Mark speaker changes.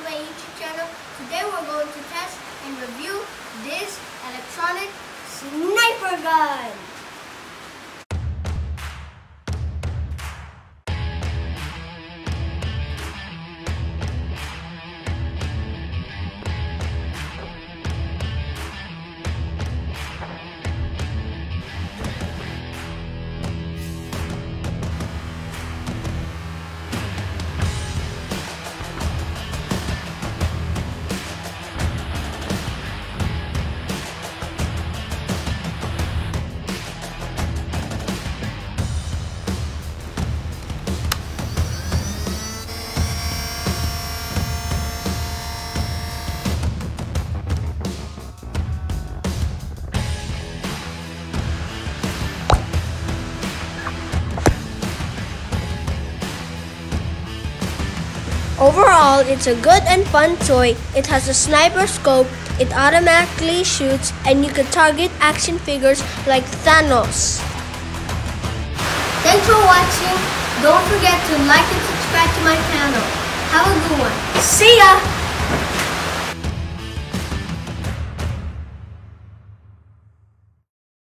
Speaker 1: my YouTube channel. Today we're going to test and review this electronic sniper gun. Overall, it's a good and fun toy. It has a sniper scope, it automatically shoots, and you can target action figures like Thanos. Thanks for watching. Don't forget to like and subscribe to my channel. Have a good one. See ya!